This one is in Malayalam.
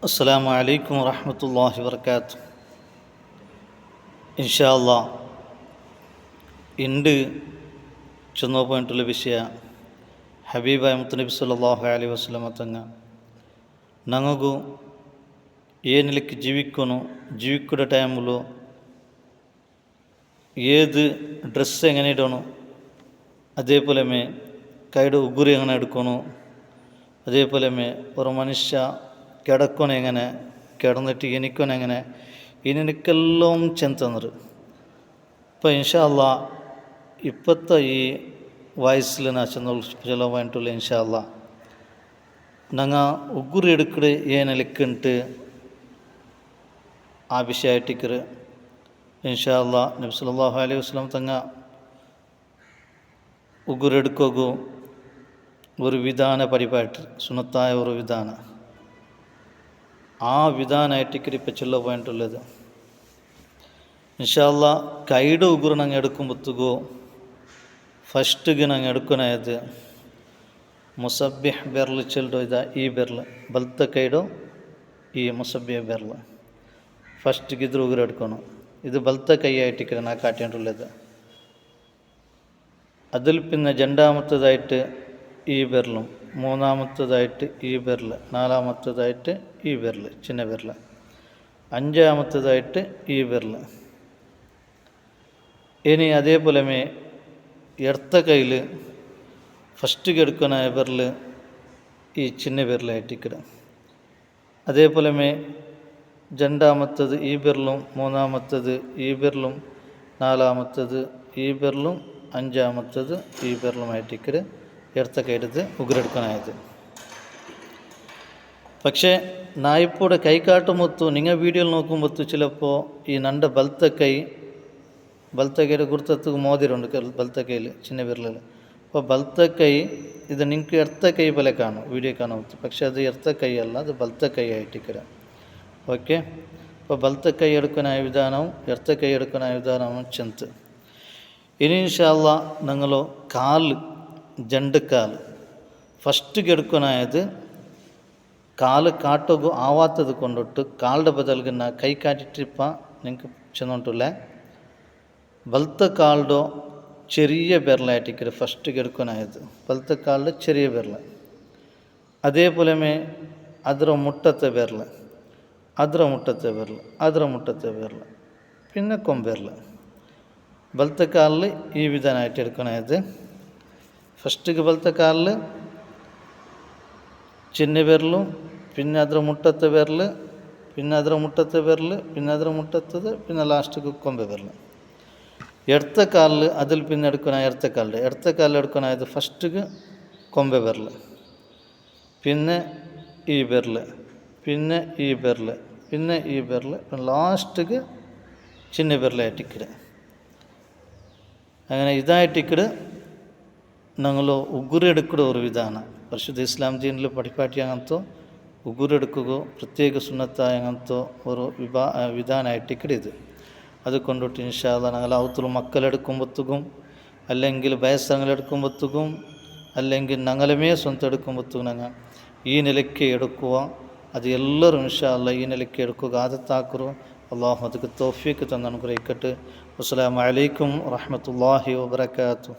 അസ്സലാമു അലൈക്കും വറഹ്മത്തുള്ളാഹി വബറകാതുഹു. ഇൻഷാ അല്ലാഹ് ഇണ്ട് ചെന്നു പോയിട്ടുള്ള വിഷയ ഹബീബായ മുത്തുനബി സല്ലല്ലാഹು ಅಲೈಹಿ ವಸಲ್ಲಮ ತಂಗ ನನಗೂ ಏನಿಲಿಕ್ಕೆ ജീവിക്കുന്ന ടൈമിൽ ഏത് ഡ്രസ്സ് എങ്ങനെ ഇടണം, അതേപോലെ കൈയുടെ ഉಗುರು എങ്ങനെ എടുക്കണം, അതേപോലെ ഒരു മനുഷ്യ കിടക്കണം എങ്ങനെ, കിടന്നിട്ട് എണിക്കണം ഇതിനൊക്കെല്ലാം ചെന്തന്നറ്. ഇപ്പോൾ ഇൻഷാ അല്ലാഹ് ഇപ്പോഴത്തെ ഈ വയസ്സിൽ ചെലവായിട്ടുള്ള ഇൻഷാ അല്ലാഹ് ഞങ്ങൾ ഉಗುರು എടുക്കട് ഏനെലിക്കുണ്ട് ആ വിഷയമായിട്ടിക്കറ് ഇൻഷാ അല്ലാഹ് നബി സല്ലല്ലാഹു അലൈഹി വസല്ലം തങ്ങ ഉಗುರು എടുക്കുകയോ ഒരു വിധാന പരിപാടി സുന്നത്തായ ഒരു വിധാന ആ വിധാനമായിട്ടിക്കറ് ഇപ്പോൾ ചെല്ല പോയിട്ടുള്ളത്. ഇൻഷാ അല്ലാഹ് കൈയുടെ ഉಗುರು ഞങ്ങൾ എടുക്കുമ്പോഴത്തേക്കോ ഫസ്റ്റിಗೆ ഞങ്ങൾ എടുക്കണത് മുസബ്ബിഹ് ಬೆರಳು ಚೆಲ್ಲೋ ಈ ಬೆರಳು ಬಲ್ತ ಕೈಡೋ ಈ ಮುಸಬ್ಬಿಹ ಬೆರಳು ಫಸ್ಟಿಗೆ ಇದ್ರ ಉಗುರು എടുക്കണം. ഇത് ബലത്തെ കൈയായിട്ടിക്കറ് ഞാൻ കാട്ടിയിട്ടുള്ളത്. അതിൽ പിന്നെ രണ്ടാമത്തേതായിട്ട് ഈ വിരലും, മൂന്നാമത്തേതായിട്ട് ഈ വിരൽ, നാലാമത്തേതായിട്ട് ഈ വിരൽ ചിന്ന വിരൽ, അഞ്ചാമത്തേതായിട്ട് ഈ വിരൽ. ഇനി അതേപോലെ ഇടത്ത കയ്യിൽ ഫസ്റ്റിಗೆ എടുക്കുന്ന വിരൽ ഈ ചിന്ന വിരലായിട്ടിക്കറ്. അതേപോലെ രണ്ടാമത്തത് ഈ വിരലും, മൂന്നാമത്തത് ഈ വിരലും, നാലാമത്തത് ഈ വിരലും, അഞ്ചാമത്തത് ഈ വിരലുമായിട്ടിക്കറ് ഇടത്ത കൈയിടത് ഉಗುರು എടുക്കാനായത്. പക്ഷേ നായിപ്പോൾ കൈ കാട്ടുമ്പൊത്തു നിങ്ങൾ വീഡിയോയിൽ നോക്കുമ്പോൾ ചിലപ്പോൾ ഈ നണ്ട ബലത്തെ കൈയുടെ ಗುರ್ತத்துக்கு മോതിരമുണ്ട് ബലത്തെ കയ്യിൽ ചിന്ന വിരലിൽ. അപ്പോൾ ബലത്തെ കൈ ഇത് നിങ്ങൾക്ക് ഇടത്ത കൈ പോലെ കാണും, വീഡിയോ കാണാൻ പറ്റും. പക്ഷേ അത് ഇടത്ത കൈ അല്ല, അത് ബലത്തെ കൈ ആയിട്ടിക്കറ്. ഓക്കെ, അപ്പോൾ ബലത്തെ കൈ എടുക്കാനായ വിധാനവും ഇടത്ത കൈ എടുക്കാനായ വിധാനവും ചെന്ത്. ഇനി ഇൻഷാ അല്ലാഹ് നിങ്ങൾ കാല് രണ്ട് കാല് ഫസ്റ്റിಗೆ എടുക്കാനായത് കാല് കാട്ടുകയോ ആവാത്തത് കൊണ്ടിട്ട് കാലിൻ്റെ ബദലിಗೆ ನಾ ಕೈ ಕಾಟಿಟ್ಟಿಪ್ಪ നിങ്ങൾക്ക് ചെന്നുകൊണ്ടില്ല ബലത്തെ കാലിൻ്റെ ചെറിയ വിരലായിട്ടിക്കറ് ഫസ്റ്റിಗೆ എടുക്കാനായത് ബലത്തെ കാലിൻ്റെ ചെറിയ വിരൽ. അതേപോലെ ಅದರ മുട്ടത്തെ വിരൽ, ಅದರ മുട്ടത്തെ വിരൽ, ಅದರ മുട്ടത്തെ വിരൽ, പിന്നെ കൊമ്പെരൽ. ബലത്തെ കാലിൽ ഈ വിധാനമായിട്ട് എടുക്കണത്. ഫസ്റ്റിಗೆ ബലത്തെ കാലിൽ ചിന്ന വിരലും, പിന്നെ ಅದರ മുട്ടത്തെ വിരൽ, പിന്നെ ಅದರ മുട്ടത്തെ വിരൽ, പിന്നെ ಅದರ മുട്ടത്തത്, പിന്നെ ലാസ്റ്റിಗೆ കൊമ്പെ വിരൽ. ഇടത്ത കാലിൽ അതിൽ പിന്നെ എടുക്കണ ഇടത്ത കാലിൽ എടുക്കണത് ഫസ്റ്റിಗೆ കൊമ്പെ വിരൽ, പിന്നെ ഈ വിരൽ, പിന്നെ ഈ വിരൽ, പിന്നെ ഈ വിരൽ, പിന്നെ ലാസ്റ്റിಗೆ ചിന്ന വിരലായിട്ടിക്കറ്. അങ്ങനെ ഇതായിട്ടിക്കറ് ഞങ്ങൾ ഉಗುರು എടുക്കുന്ന ഒരു വിധാന പരിശുദ്ധ ഇസ്ലാം ദീനിൽ പഠിപ്പാട്ടി അങ്ങനത്തെ ഉಗುರು എടുക്കുകയോ പ്രത്യേക സുന്നത്തായ അങ്ങനത്തെ ഒരു വിധാനമായിട്ടിക്കറ് ഇത്. അതുകൊണ്ടിട്ട് ഇൻഷാ അല്ലാഹ് ഞങ്ങൾ അവത്തുള്ള മക്കളെടുക്കുമ്പോഴത്തേക്കും, അല്ലെങ്കിൽ വയസ്സങ്ങളെടുക്കുമ്പോഴത്തേക്കും, അല്ലെങ്കിൽ ഞങ്ങളുമേ സ്വന്തം എടുക്കുമ്പോഴത്തേക്കും ഞങ്ങൾ ഈ നിലയ്ക്ക് എടുക്കുക. അത് എല്ലാവരും ഇൻഷാ അല്ലാഹ് ഈ നിലയ്ക്ക് എടുക്കുക, ആദത്താക്കറു. അള്ളാഹു ಅದಕ್ಕೆ തൗഫീഖ് തന്ന് അനുഗ്രഹിക്കട്ടെ. അസ്സലാമു അലൈക്കും വറഹ്മത്തുള്ളാഹി വബറകാതുഹു.